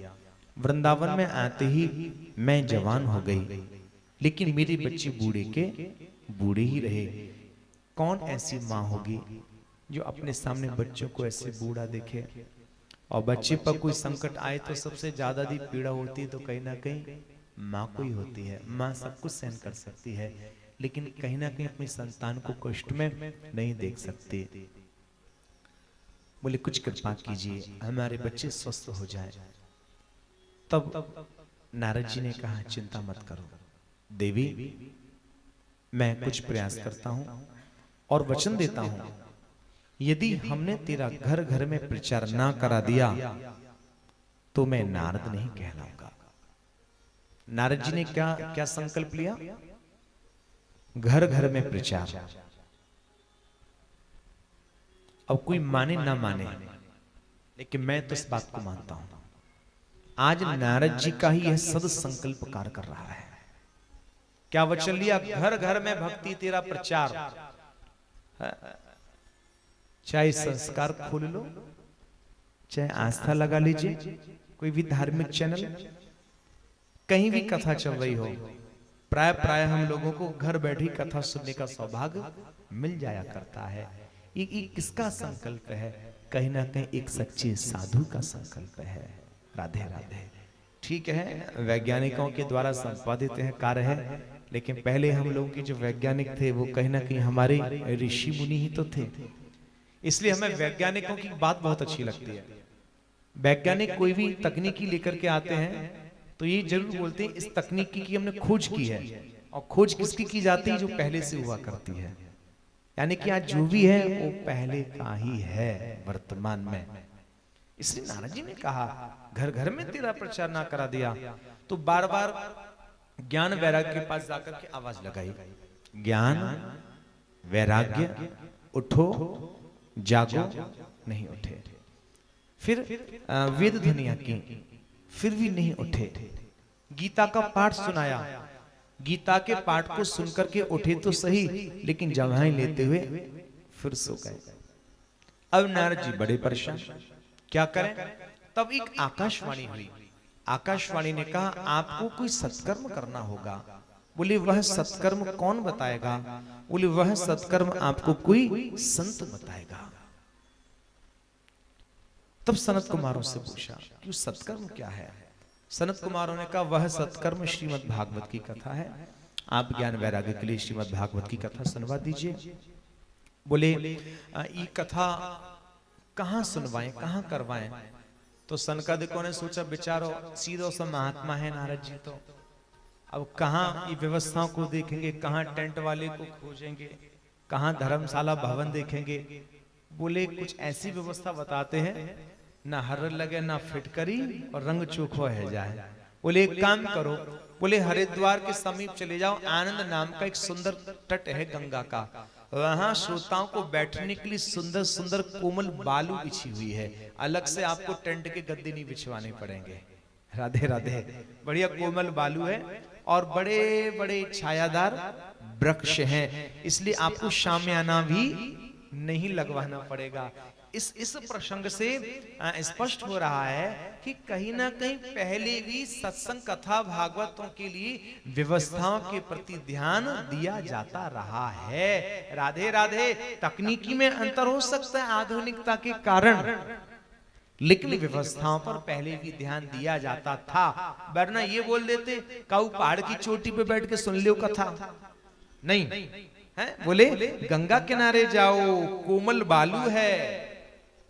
वृंदावन में आते ही मैं जवान हो गई, लेकिन मेरे बच्चे बूढ़े के बूढ़े ही रहे। कौन ऐसी माँ होगी जो अपने सामने बच्चों को ऐसे बूढ़ा देखे? और बच्चे पर कोई संकट आए तो सबसे ज्यादा भी पीड़ा होती है तो कहीं ना कहीं माँ को ही होती है। माँ सब कुछ सहन कर सकती है, लेकिन कहीं ना कहीं अपनी संतान को कष्ट में नहीं देख सकती। बोले कुछ कृपा कीजिए, हमारे बच्चे स्वस्थ हो जाएं। तब नारद जी ने कहा चिंता मत करो देवी, मैं कुछ प्रयास करता हूं और वचन देता हूं यदि हमने तेरा घर घर में प्रचार ना करा दिया तो मैं नारद नहीं कहलाऊंगा। नारद जी ने क्या क्या संकल्प लिया? घर घर में प्रचार। अब कोई माने ना माने, लेकिन मैं तो इस बात को मानता हूं। आज नारद जी का ही यह सद संकल्प कार्य कर रहा है। क्या वचन लिया? घर घर में भक्ति तेरा प्रचार। चाहे संस्कार खोल लो, चाहे आस्था लगा लीजिए, कोई भी धार्मिक चैनल, कहीं भी कथा चल रही हो, प्राय प्राय हम लोगों को घर बैठी कथा सुनने का सौभाग्य मिल जाया करता है। ये किसका संकल्प है? कहीं ना कहीं एक सच्चे साधु का संकल्प है। राधे राधे। ठीक है, वैज्ञानिकों के द्वारा संपादित है कार्य है, लेकिन पहले हम लोगों के जो वैज्ञानिक थे वो कहीं ना कहीं हमारे ऋषि मुनि ही तो थे। इसलिए हमें वैज्ञानिकों की बात बहुत अच्छी लगती है। वैज्ञानिक कोई भी तकनीकी लेकर के आते हैं तो ये जरूर बोलते हैं इस तकनीकी की हमने खोज की है। और खोज किसकी की जाती है? जो पहले से हुआ करती है। यानी कि आज जो भी है वो पहले का ही है वर्तमान में। इसलिए नारद जी ने कहा घर घर में तेरा प्रचार ना करा दिया तो बार बार ज्ञान वैराग्य के पास जाकर के आवाज लगाई, ज्ञान वैराग्य उठो जागो, नहीं उठे। फिर वेद ध्वनियां की, फिर भी नहीं उठे। गीता का पाठ सुनाया, गीता के पाठ को सुनकर के उठे तो सही, लेकिन जवाएं लेते हुए फिर सो गए। अब नारद जी बड़े परेशान, क्या करें? तब एक आकाशवाणी हुई। आकाशवाणी ने कहा आपको कोई सत्कर्म करना होगा। बोले वह सत्कर्म कौन बताएगा? बोले वह सत्कर्म आपको कोई संत बताएगा। तब सनत कुमारों से पूछा कि सत्कर्म क्या है? सनत कुमारों ने कहा वह सत्कर्म श्रीमद् भागवत की कथा है। आप ज्ञान वैराग्य के लिए श्रीमद् भागवत की कथा सुनवा दीजिए। बोले ये कथा कहां सुनवाएं, कहां करवाएं? तो सनकादिकों ने सोचा विचारो सीधो सा महात्मा है नारद जी, तो अब कहां ये व्यवस्थाओं को देखेंगे, कहां टेंट वाले को खोजेंगे, कहां धर्मशाला भवन देखेंगे। बोले कुछ ऐसी व्यवस्था बताते हैं ना हर लगे ना फिटकरी और रंग चोखो है जाए। बोले एक काम करो, बोले हरिद्वार के समीप चले जाओ, आनंद नाम का एक सुंदर तट है गंगा का, वहां श्रोताओं को बैठने के लिए सुंदर सुंदर कोमल बालू बिछी हुई है। अलग से आपको टेंट के गद्दे नहीं बिछवाने पड़ेंगे। राधे राधे। बढ़िया कोमल बालू है और बड़े बड़े छायादार वृक्ष हैं, इसलिए आपको शामियाना भी नहीं लगवाना पड़ेगा। इस प्रसंग से स्पष्ट हो रहा है कि कहीं ना कहीं पहले भी सत्संग कथा भागवतों के लिए व्यवस्थाओं के प्रति ध्यान दिया जाता रहा है। राधे राधे। तकनीकी में अंतर हो सकता है आधुनिकता के कारण, लेकिन व्यवस्थाओं पर पहले भी ध्यान दिया जाता था। वरना ये बोल देते काऊ पहाड़ की चोटी पे बैठ के सुन लियो कथा, नहीं है। बोले गंगा किनारे जाओ, कोमल बालू है,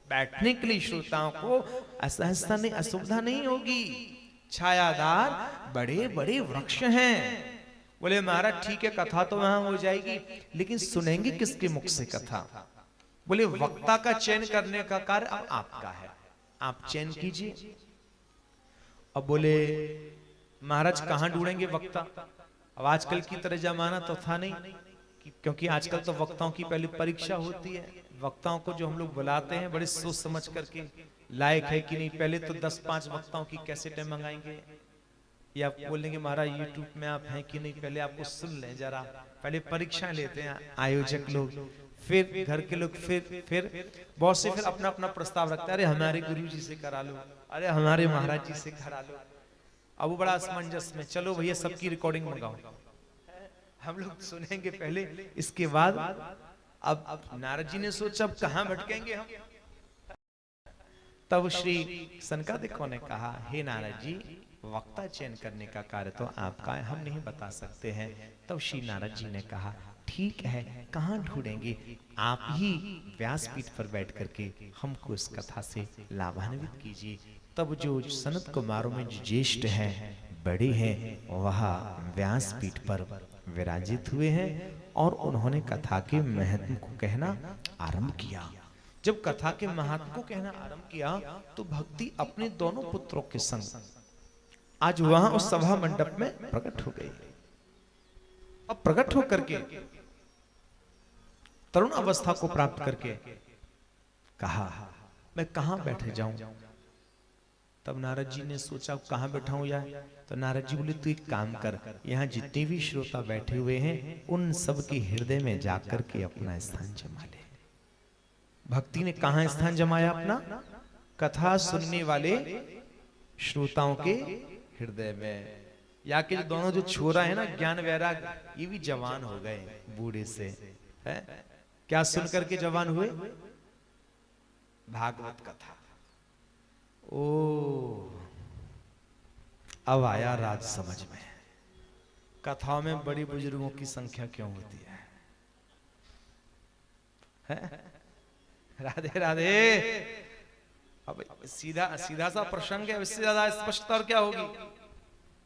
बैठने के लिए श्रोताओं को असहजता नहीं, असुविधा नहीं होगी। छायादार बड़े बड़े वृक्ष हैं। बोले महाराज ठीक है कथा तो वहां हो जाएगी, लेकिन सुनेंगे किसके मुख से कथा? बोले वक्ता का चयन करने का कार्य अब आपका है, आप चयन कीजिए। अब बोले महाराज कहां ढूंढेंगे वक्ता? अब आजकल की तरह जमाना तो था नहीं, क्योंकि आजकल तो वक्ताओं की पहले परीक्षा होती है। वक्ताओं को जो हम लोग बुलाते हैं बड़े सोच समझ करके, लायक है कि नहीं। पहले तो 10-5 वक्ताओं की कैसेटें मंगाएंगे, या आप बोलेंगे महाराज यूट्यूब में आप हैं कि नहीं, पहले आपको सुन लें जरा। पहले परीक्षाएं लेते हैं आयोजक लोग, फिर घर के लोग, फिर बहुत से फिर अपना अपना प्रस्ताव रखते हैं। अरे हमारे गुरु जी से करा लो, अरे हमारे महाराज जी से करा लो। अब वो बड़ा असमंजस में, चलो भैया सबकी रिकॉर्डिंग मंगाओ, हम लोग सुनेंगे पहले, इसके बाद। अब नारद जी ने सोचा अब कहां भटकेंगे हम। तब श्री सनकादिकों ने कहा हे नारद जी, वक्ता चयन करने का कार्य तो आपका है, हम नहीं बता सकते हैं। तब श्री नारद जी ने कहा ठीक है, कहां ढूंढेंगे? आप ही व्यासपीठ पर बैठ करके हमको इस कथा से लाभान्वित कीजिए। तब जो सनत कुमारों में जो ज्येष्ठ हैं, बड़े हैं, वह व्यासपीठ पर विराजित हुए हैं और उन्होंने कथा के महत्व को कहना आरंभ किया। जब कथा के महत्व को कहना आरंभ किया तो भक्ति अपने दोनों पुत्रों के संग आज वहां उस सभा मंडप में प्रकट हो गई। अब प्रकट होकर के तरुण अवस्था को प्राप्त करके कहा मैं कहां बैठे जाऊं। तब नारद जी ने सोचा कहां बैठाऊं यार। तो नारद जी बोले तू एक काम कर, यहाँ जितने भी श्रोता बैठे हुए हैं उन सब के हृदय में जाकर के अपना स्थान जमा ले। भक्ति ने कहां स्थान जमाया अपना? कथा सुनने वाले श्रोताओं के हृदय में। या कि जो दोनों जो छोरा है ना ज्ञान वैराग, ये भी जवान हो गए बूढ़े से, है क्या सुन करके जवान हुए? भागवत कथा। ओ अब आया राज समझ में। कथाओं में बड़ी बुजुर्गों की संख्या क्यों होती है? राधे राधे। अब सीधा सीधा सा प्रसंग है, इससे ज्यादा स्पष्टता और क्या होगी?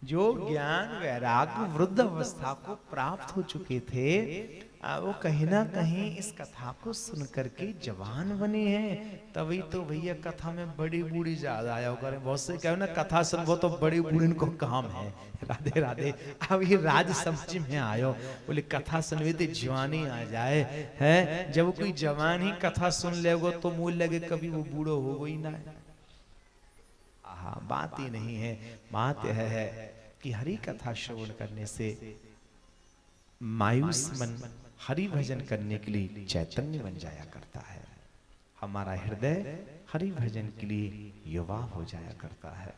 जो ज्ञान वैराग्य वृद्ध अवस्था को प्राप्त हो चुके थे वो कहीं ना कहीं इस कथा को सुन करके जवान बने हैं। तभी तो भैया कथा में बड़ी बूढ़ी ज्यादा आया होगा। बहुत से कहो ना कथा सुनबो तो बड़ी बूढ़ी को काम है। राधे राधे। अब ये राज समझ में आयो, बोले कथा सुनवे तो जवानी आ जाए है। जब कोई जवान ही कथा सुन लेगो तो मूल लगे कभी वो बूढ़ो हो ही ना है। हाँ बात ही नहीं है। बात यह है कि हरि कथा श्रवण करने से मायूस मन हरि भजन करने के लिए चैतन्य बन जाया करता है। हमारा हृदय हरि भजन के लिए युवा हो जाया करता है।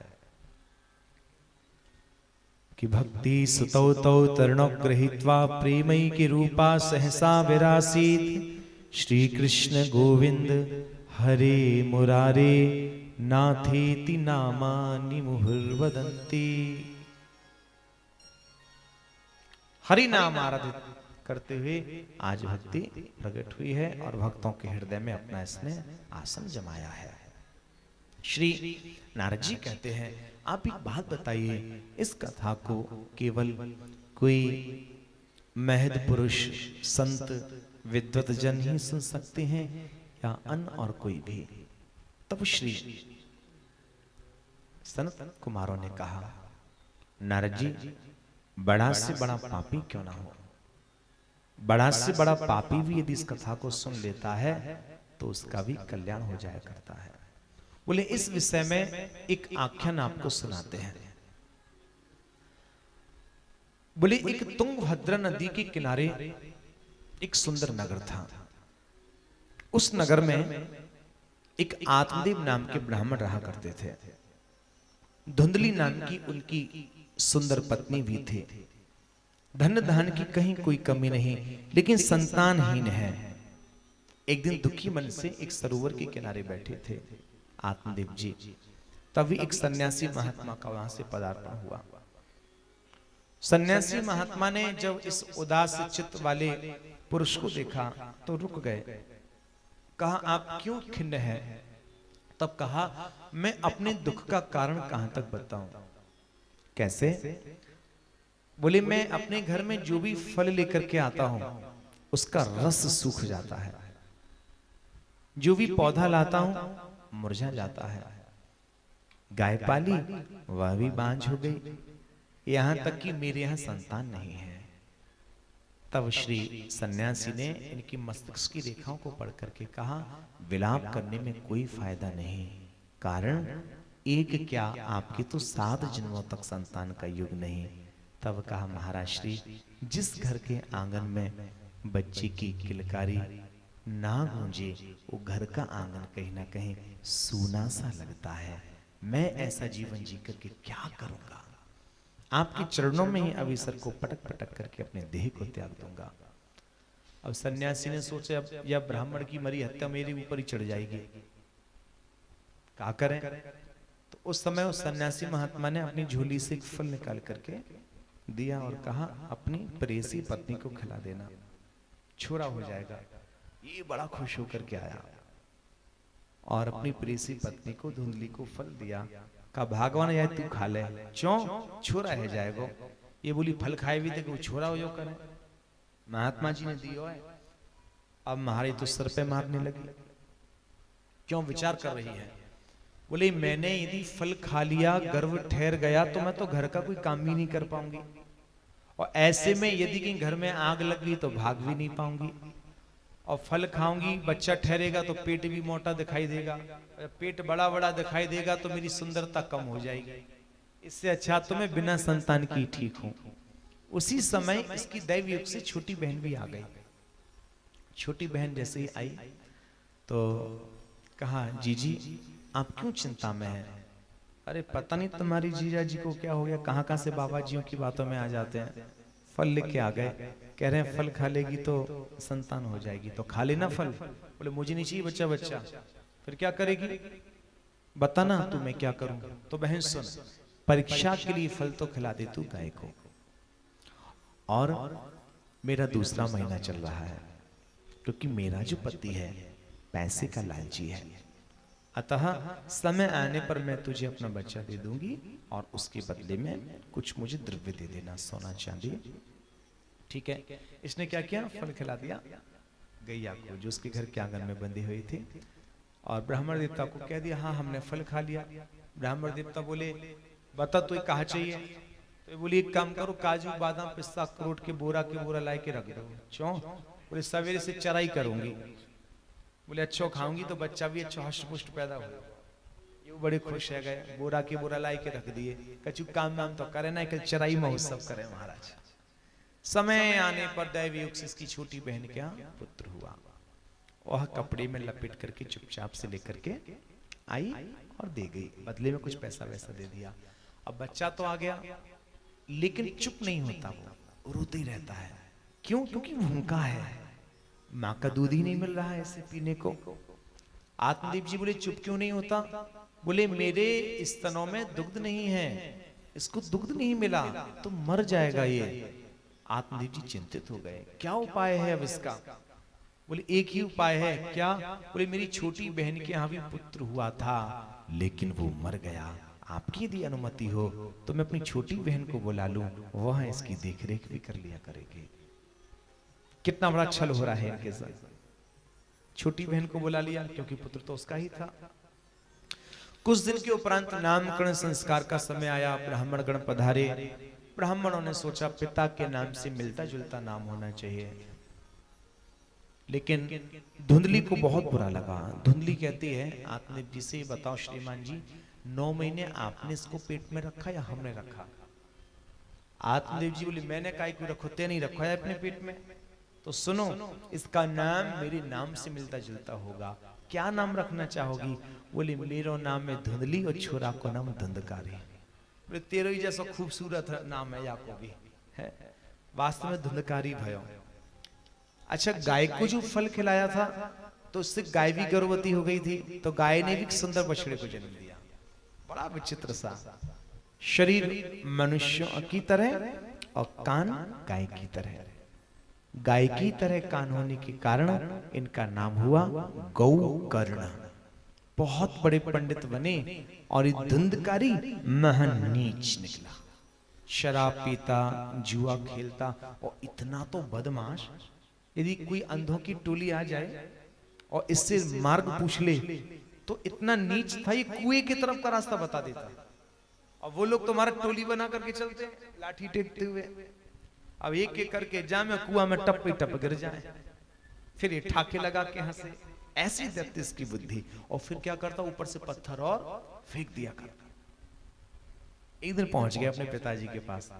कि भक्ति सुतौ तौ तरुणौ गृहीत्वा प्रेमई के रूपा सहसा विरासीत। श्री कृष्ण गोविंद हरे मुरारे नाथेति नामानि मुहुर्वदन्ति। हरि नाम आराधित करते हुए आज भक्ति प्रकट हुई है और भक्तों के हृदय में अपना इसने आसन जमाया है। श्री नारद जी कहते हैं आप एक बात बताइए, इस कथा को केवल कोई महद पुरुष संत विद्वत जन ही सुन सकते हैं या अन्य और कोई भी? तब श्री सनत कुमारों ने कहा नारद जी बड़ा से बड़ा पापी क्यों ना हो, बड़ा से बड़ा पापी भी यदि इस कथा को सुन लेता है तो उसका भी कल्याण हो जाया करता है। बोले इस विषय में एक आख्यान आपको सुनाते हैं। बोले एक तुंगभद्रा नदी के किनारे एक सुंदर नगर था। उस नगर में एक आत्मदेव नाम के ब्राह्मण रहा करते थे। धुंधली नाम की उनकी सुंदर पत्नी भी थी। धन धान की कहीं कोई कमी नहीं, लेकिन संतानहीन है। एक दिन दुखी मन से एक सरोवर के किनारे बैठे थे आत्मदेव जी। तभी एक सन्यासी महात्मा का वहां से पदार्पण हुआ। सन्यासी महात्मा ने जब इस उदास चित्त वाले पुरुष को देखा तो रुक गए। कहा आप क्यों खिन्न है? तब कहा मैं अपने दुख का कारण कहां तक बताऊं? कैसे? बोले मैं अपने घर में जो भी फल लेकर के आता हूं उसका रस सूख जाता है, जो भी पौधा लाता हूं मुरझा जाता है। गाय पाली वह भी बांझ हो गई, यहां तक कि मेरे यहां संतान नहीं है। तब श्री सन्यासी ने इनकी मस्तिष्क की रेखाओं को पढ़ करके कहा विलाप करने में कोई फायदा नहीं, कारण एक क्या आपके तो 7 जन्मों तक संतान का युग नहीं। तब कहा महाराज श्री जिस घर के आंगन में बच्चे की किलकारी ना गूंजे वो घर का आंगन कहीं ना कहीं सूना सा लगता है। मैं ऐसा जीवन जी करके क्या करूंगा? आपके चरणों में ही अभी सर को पटक पटक करके अपने देह को त्याग दूंगा। अब सन्यासी ने सोचा अब यह ब्राह्मण की मरी हत्या मेरे ऊपर ही चढ़ जाएगी, क्या करें? तो उस समय उस सन्यासी महात्मा ने अपनी झोली से एक फल निकाल करके दिया और कहा अपनी प्रेयसी पत्नी को खिला देना, छोरा हो जाएगा। ये बड़ा खुश होकर के आया और अपनी प्रेयसी पत्नी को धुंधली को फल दिया। कहा भगवान यार तू खा ले, क्यों छोरा है जाएगा। ये बोली फल खाए भी थे छोरा हो जो करे। महात्मा जी ने दियो है। अब महाराज तो सर पे मारने लगी। क्यों विचार कर रही है? बोले मैंने यदि फल खा लिया, गर्भ ठहर गया, तो मैं तो घर का कोई काम भी नहीं कर पाऊंगी, और ऐसे में यदि कहीं घर में आग लग गई तो भाग भी नहीं पाऊंगी, और फल खाऊंगी, बच्चा ठहरेगा तो पेट भी मोटा दिखाई देगा, पेट बड़ा बड़ा दिखाई देगा तो मेरी सुंदरता कम हो जाएगी, इससे अच्छा तो मैं बिना संतान की ठीक हूं। उसी समय इसकी दैव युग से छोटी बहन भी आ गई। छोटी बहन जैसे ही आई तो कहा, जीजी आप क्यों चिंता में हैं? अरे पता नहीं तुम्हारी जीजा जी को क्या हो गया, कहां कहां से बाबा जियों की बातों में आ जाते हैं। फल लेके आ गए, कह रहे हैं फल खा लेगी तो संतान हो जाएगी, तो खा लेना फल। बोले मुझे नहीं चाहिए बच्चा बच्चा। फिर क्या करेगी बताना, तू मैं क्या करूं? तो बहन सुन, परीक्षा के लिए फल तो खिला दे तू गाय को, और मेरा दूसरा महीना चल रहा है, क्योंकि मेरा जो पति है पैसे का लालची है, अतः समय आने पर मैं तुझे अपना बच्चा दे दूंगी, और उसके बदले में कुछ मुझे द्रव्य दे देना, सोना चांदी। ठीक है, इसने क्या किया, फल खिला दिया गैया को, जो उसके घर के आंगन में बंधी हुई थी, और ब्राह्मण देवता को कह दिया, हाँ हमने फल खा लिया। ब्राह्मण देवता बोले, बता तुझे कहा चाहिए? तो बोली एक काम करो, काजू बादाम पिस्ता अखरोट के बोरा लाए के रख दो। क्यों? बोले सवेरे से चराई करूंगी। बोले अच्छो खाऊंगी तो बच्चा भी अच्छा हष्ट पुष्ट पैदा हो। ये बड़े खुश है गए, बोरा लाए के रख दिए। कचू काम नाम तो करे ना, कल चराई महोत्सव करे महाराज। समय आने पर दैव युग से इसकी छोटी बहन क्या पुत्र हुआ। वह कपड़े में लपेट करके चुपचाप से लेकर के आई और दे गई, बदले में कुछ पैसा वैसा दे दिया। अब बच्चा तो आ गया, लेकिन चुप नहीं होता, वो रोते ही रहता है। क्यों? क्योंकि भूखा है, माँ का दूध ही नहीं मिल रहा है इसे पीने को। आत्मदेव जी बोले चुप क्यों नहीं होता? बोले मेरे स्तनों में दुग्ध नहीं है, इसको दुग्ध नहीं मिला तो मर जाएगा ये। आत्मदेव जी चिंतित हो गए, क्या उपाय है अब इसका? बोले एक ही उपाय है। क्या? बोले मेरी छोटी बहन के यहाँ भी पुत्र हुआ था, लेकिन वो मर गया। आपकी यदि अनुमति हो तो मैं अपनी छोटी बहन को बुला लूं, वह इसकी देखरेख भी कर लिया करेगी। कितना बड़ा छल हो रहा है इनके साथ। छोटी बहन को बुला लिया, क्योंकि पुत्र तो उसका ही था। कुछ दिन के उपरांत नामकरण संस्कार का समय आया, ब्राह्मण गण पधारे। ब्राह्मणों ने सोचा पिता के नाम से मिलता जुलता नाम होना चाहिए, लेकिन धुंधली को बहुत बुरा लगा। धुंधली कहती है आत्मदेव जी से, बताओ श्रीमान जी, 9 महीने आपने इसको पेट में रखा या हमने रखा? आत्मदेव जी बोले मैंने काहे को रखो, ते नहीं रखा है अपने पेट में। तो सुनो, इसका नाम मेरे नाम से मिलता जुलता होगा। क्या नाम रखना चाहोगी? बोले मेरा नाम है धुंधली और छोरा को नाम धुंधकारी। बोले तेरो ही जैसा खूबसूरत नाम है याकोबी है, वास्तव में धुंधकारी भयो। अच्छा, गाय को जो फल खिलाया था तो उससे गाय भी गर्भवती हो गई थी, तो गाय ने भी सुंदर बछड़े को जन्म दिया। बड़ा विचित्र सा शरीर मनुष्यों की तरह और कान गाय की तरह। गाय की तरह कान होने के कारण इनका नाम हुआ गौकर्ण। बहुत बड़े पंडित बने और ये धुंधकारी महान नीच निकला। शराब पीता, जुआ खेलता, और इतना तो बदमाश, यदि कोई अंधों की टोली आ जाए और इससे मार्ग पूछ ले तो इतना नीच था, ये कुएं की तरफ का रास्ता बता देता। और वो लोग तुम्हारा टोली बना करके चलते, लाठी टेकते हुए। अब एक एक करके जा में कुआं में टप पे टप गिर जाए, फिर ये ठाके लगा के हंसे। ऐसी देती इसकी बुद्धि। और फिर क्या करता, ऊपर से पत्थर और फेंक दिया करता। एक दिन पहुंच गया अपने पिताजी के पास,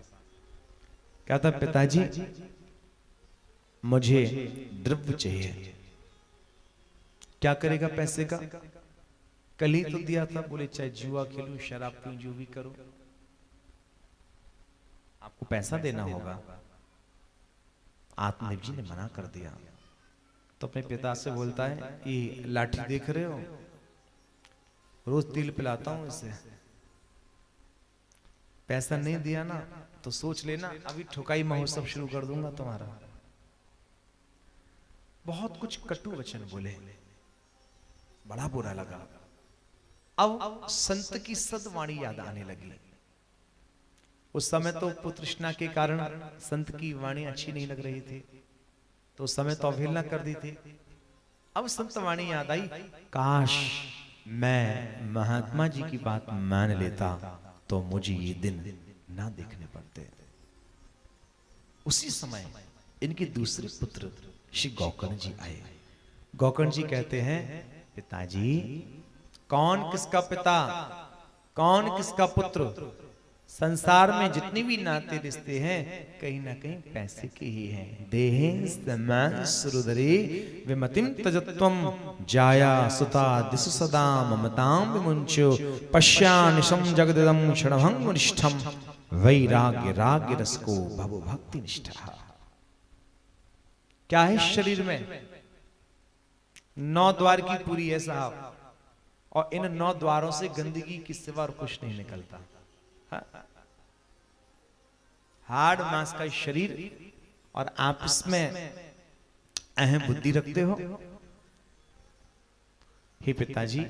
कहता पिताजी मुझे द्रव्य चाहिए। क्या करेगा पैसे का? कल ही तो दिया था। बोले चाहे जुआ खेलूं, शराब पीऊं, जो भी करो, आपको पैसा देना होगा। आत्मदेव जी ने मना कर दिया। तो अपने पिता से बोलता है, ये लाठी देख रहे हो, रोज तिल पिलाता हूं इसे, पैसा नहीं दिया ना तो सोच लेना अभी ठुकाई महोत्सव शुरू कर दूंगा तुम्हारा। बहुत कुछ कटु वचन बोले, बड़ा बुरा लगा। अब संत की सदवाणी याद आने लगी। उस समय तो पुत्रष्णा के कारण संत की वाणी अच्छी नहीं लग रही थी, तो उस समय तो अवहेलना कर दी थी। अब संतवाणी याद आई, काश मैं महात्मा जी की बात मान लेता तो मुझे ये दिन ना देखने पड़ते। उसी समय इनके दूसरे पुत्र श्री गौकर्ण जी आए। गौकर्ण जी कहते हैं, पिताजी कौन किसका पिता, कौन किसका पुत्र, संसार में जितनी भी नाते रिश्ते हैं कहीं ना कहीं पैसे के ही हैं। देहे समान सुरुदरे विमतिम तजत्वम जाया सुता दिसु सदा ममताम विमुंचो पश्यानिशम जगदम क्षणभंग निष्ठम वैराग्य राग्य रसको भव भक्ति निष्ठा। क्या है शरीर में? 9 द्वार की पूरी है साहब, और इन 9 द्वारों से गंदगी की सिवा और कुछ नहीं निकलता। हार्ड मांस का शरीर, और आप इसमें अहम बुद्धि रखते हो। हे पिताजी,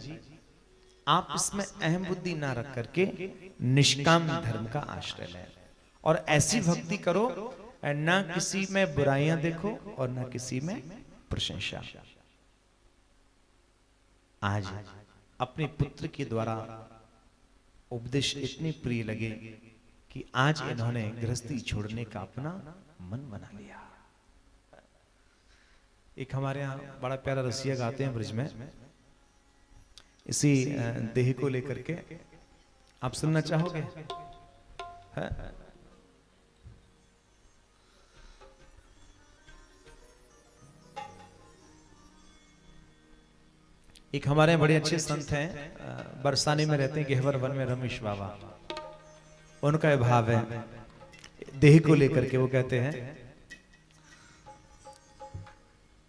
आप इसमें अहम बुद्धि ना रख करके निष्काम धर्म का आश्रय लें और ऐसी भक्ति करो ना किसी में बुराइयां देखो और ना किसी में प्रशंसा। आज अपने पुत्र के द्वारा उपदेश इतने प्रिय लगे कि आज इन्होंने गृहस्थी छोड़ने का अपना मन बना लिया। एक हमारे यहाँ बड़ा प्यारा रसिया गाते हैं ब्रिज में, इसी देह को लेकर के, आप सुनना चाहोगे? है? एक हमारे बड़े अच्छे संत हैं, बरसाने में रहते हैं, गेहवर वन में, रमेश बाबा। उनका भाव है देह को लेकर के, वो कहते हैं,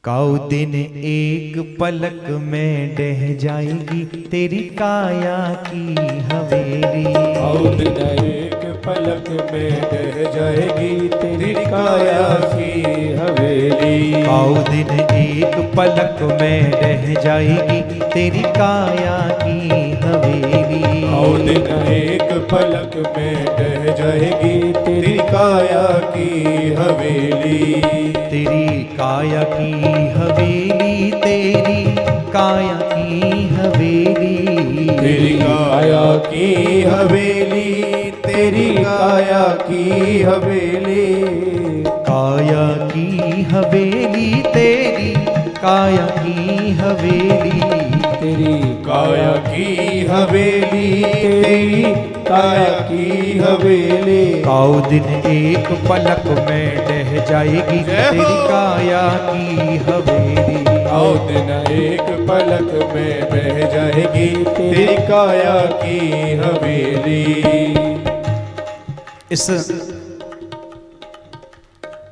काऊ दिन एक पलक में ढह जाएगी तेरी काया की हवेली। काऊ दिन एक पलक में ढह जाएगी तेरी काया की हवेली। काऊ दिन एक पलक में ढह जाएगी तेरी काया की हवेली। काऊ दिन एक पलक में ढह जाएगी तेरी काया की हवेली। तेरी काया की हवेली, तेरी काया की हवेली, तेरी काया की हवेली, तेरी काया की हवेली। काया की हवेली, तेरी काया की हवेली, तेरी काया की हवेली, तेरी काया की हवेली। काऊ दिन एक पलक में ढह जाएगी तेरी काया की हवेली। काऊ दिन एक पलक में ढह जाएगी तेरी काया की हवेली। इस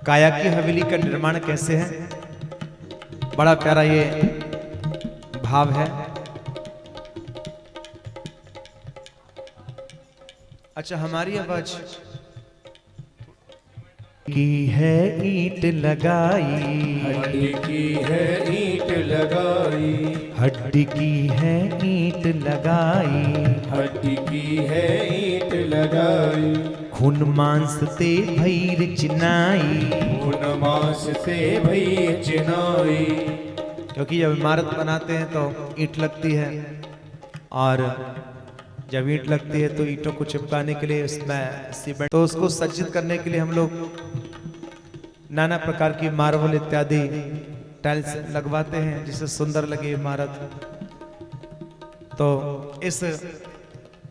काया की हवेली का निर्माण कैसे है? बड़ा प्यारा ये भाव है। अच्छा, हमारी आवाज की है ईंट लगाई, हड्डी की है ईंट लगाई, हड्डी की है ईंट लगाई, हड्डी की है ईंट लगाई। खून मांस ते भैर चिनाई, खून मांस से भई चिनाई। क्योंकि जब इमारत बनाते हैं तो ईंट लगती है, और जब ईंट लगती है तो ईंटों को चिपकाने के लिए उसमें सीमेंट, तो उसको सज्जित करने के लिए हम लोग नाना प्रकार की मार्बल इत्यादि टाइल्स लगवाते हैं जिससे सुंदर लगे इमारत। तो इस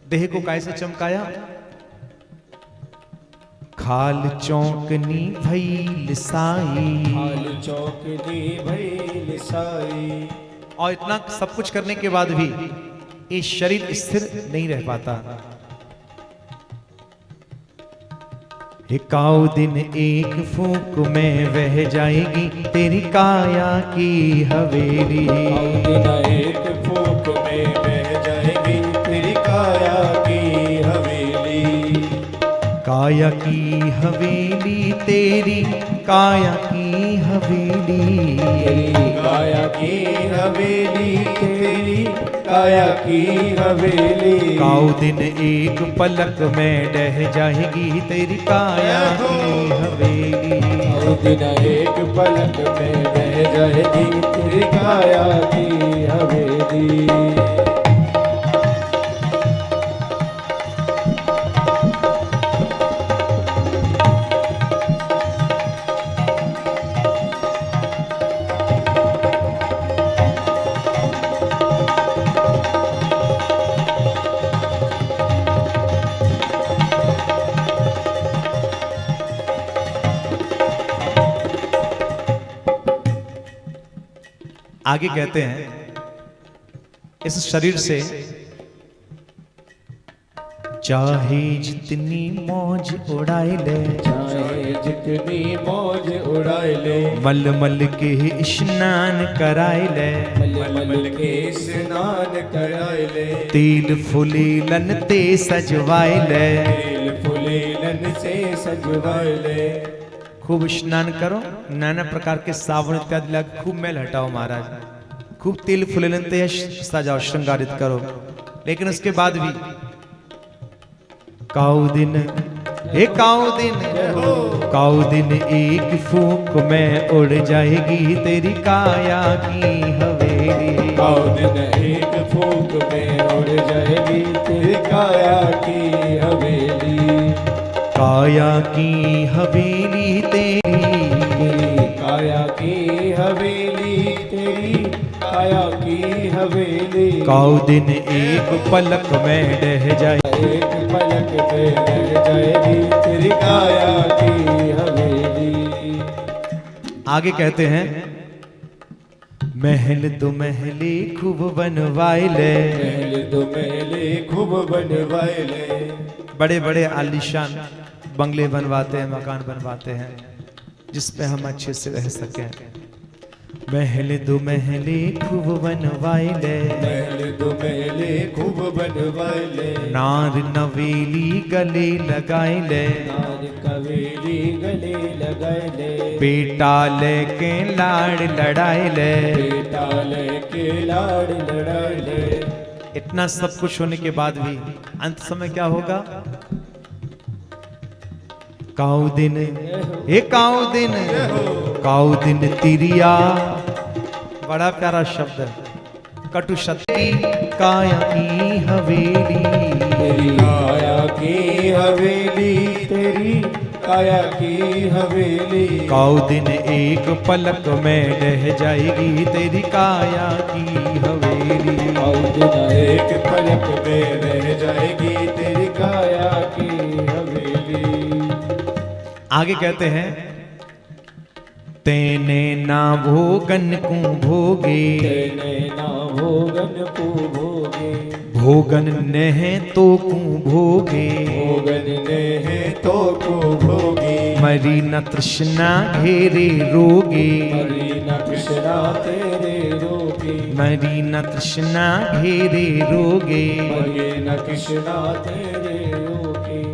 देह को कैसे चमकाया? खाल चौकनी भई लिसाई, खाल चौकनी भई लिसाई। और इतना सब कुछ करने के बाद भी ये शरीर स्थिर नहीं रह पाता। काऊ दिन एक फूंक में बह जाएगी तेरी काया की हवेली। काऊ दिन एक फूंक में बह जाएगी तेरी काया की हवेली। काया की हवेली, तेरी काया की हवेली, तेरी काया की हवेली, तेरी काया की हवेली। काऊ दिन एक पलक में ढह जाएगी तेरी काया की हवेली। काऊ दिन एक पलक में बह जाएगी तेरी काया की हवेली। आगे कहते हैं इस शरीर से चाहे जितनी मौज उड़ाई ले, चाहे जितनी मौज उड़ाए ले, मल मल के स्नान कराए ले, मल मल के स्नान कराए ले, तिल फुलीलन ते सजवाए ले। तेल फुलेलन से सजवाए ले। खूब स्नान करो, नाना प्रकार के साबुन इत्यादि लगा खूब मैल हटाओ महाराज, खूब तिल फुलेलन ते सजाओ, श्रृंगारित करो। लेकिन उसके बाद भी काऊ दिन, हे काऊ दिन, काऊ दिन एक फूंक में उड़ जाएगी तेरी काया की हवेली। काऊ दिन एक फूंक में उड़ जाएगी तेरी काया की हवेली। काया की हवेली तेरी, तेरी काया की हवेली, तेरी काया की हवेली। काऊ दिन एक पलक में ढह जाए, एक पलक में रह जाएगी तेरी काया की हवेली। आगे कहते हैं महल दो महले खूब बनवाए ले, महल दो महले खूब बनवाए ले। बड़े बड़े आलीशान बंगले बनवाते हैं, मकान बनवाते हैं जिस पे हम अच्छे से रह सकें। महल दो महले खूब बनवाए ले, महल दो महले खूब बनवाए ले। नार नवेली गले लगाए ले, नार कवेली गले लगाए ले। बेटा लेके लाड़ लड़ाए ले। बेटा लेके लाड़ लड़ाए ले। इतना सब कुछ होने के बाद भी अंत समय क्या होगा? काऊ दिन, हे काऊ दिन, काऊ दिन तिरिया, बड़ा प्यारा शब्द है। कटु शक्ति काया की हवेली, तेरी काया की हवेली, तेरी काया की हवेली। काऊ दिन एक पलक में ढह जाएगी तेरी काया की हवेली। काऊ दिन एक पलक में रह जाएगी तेरी काया की हवेली। आगे कहते हैं तेने ना भोगन को भोगे, तेने ना भोगन को भोगे। भोगन नेह तो को भोगे। भोगन ने है तो को भोगे। मरी न तृष्णा घेरे रोगे, मरी न कृष्णा तेरे रोगे। मरी न तृष्णा घेरे रोगे। मरी न कृष्णा तेरे रोगे।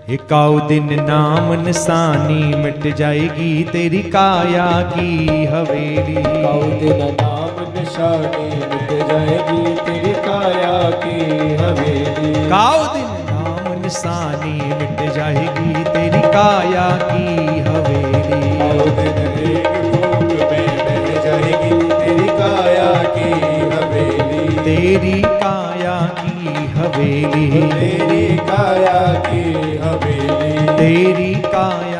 हे काऊ दिन नाम निशानी मिट जाएगी तेरी काया की हवेली। काऊ दिन नाम निशानी मिट जाएगी तेरी काया की हवेली। काऊ दिन नाम निशानी मिट जाएगी तेरी काया की हवेली। काऊ दिन एक फूंक में बह जाएगी तेरी काया की हवेली। तेरी काया की हवेली, तेरी काया की हवेली। तेरी काया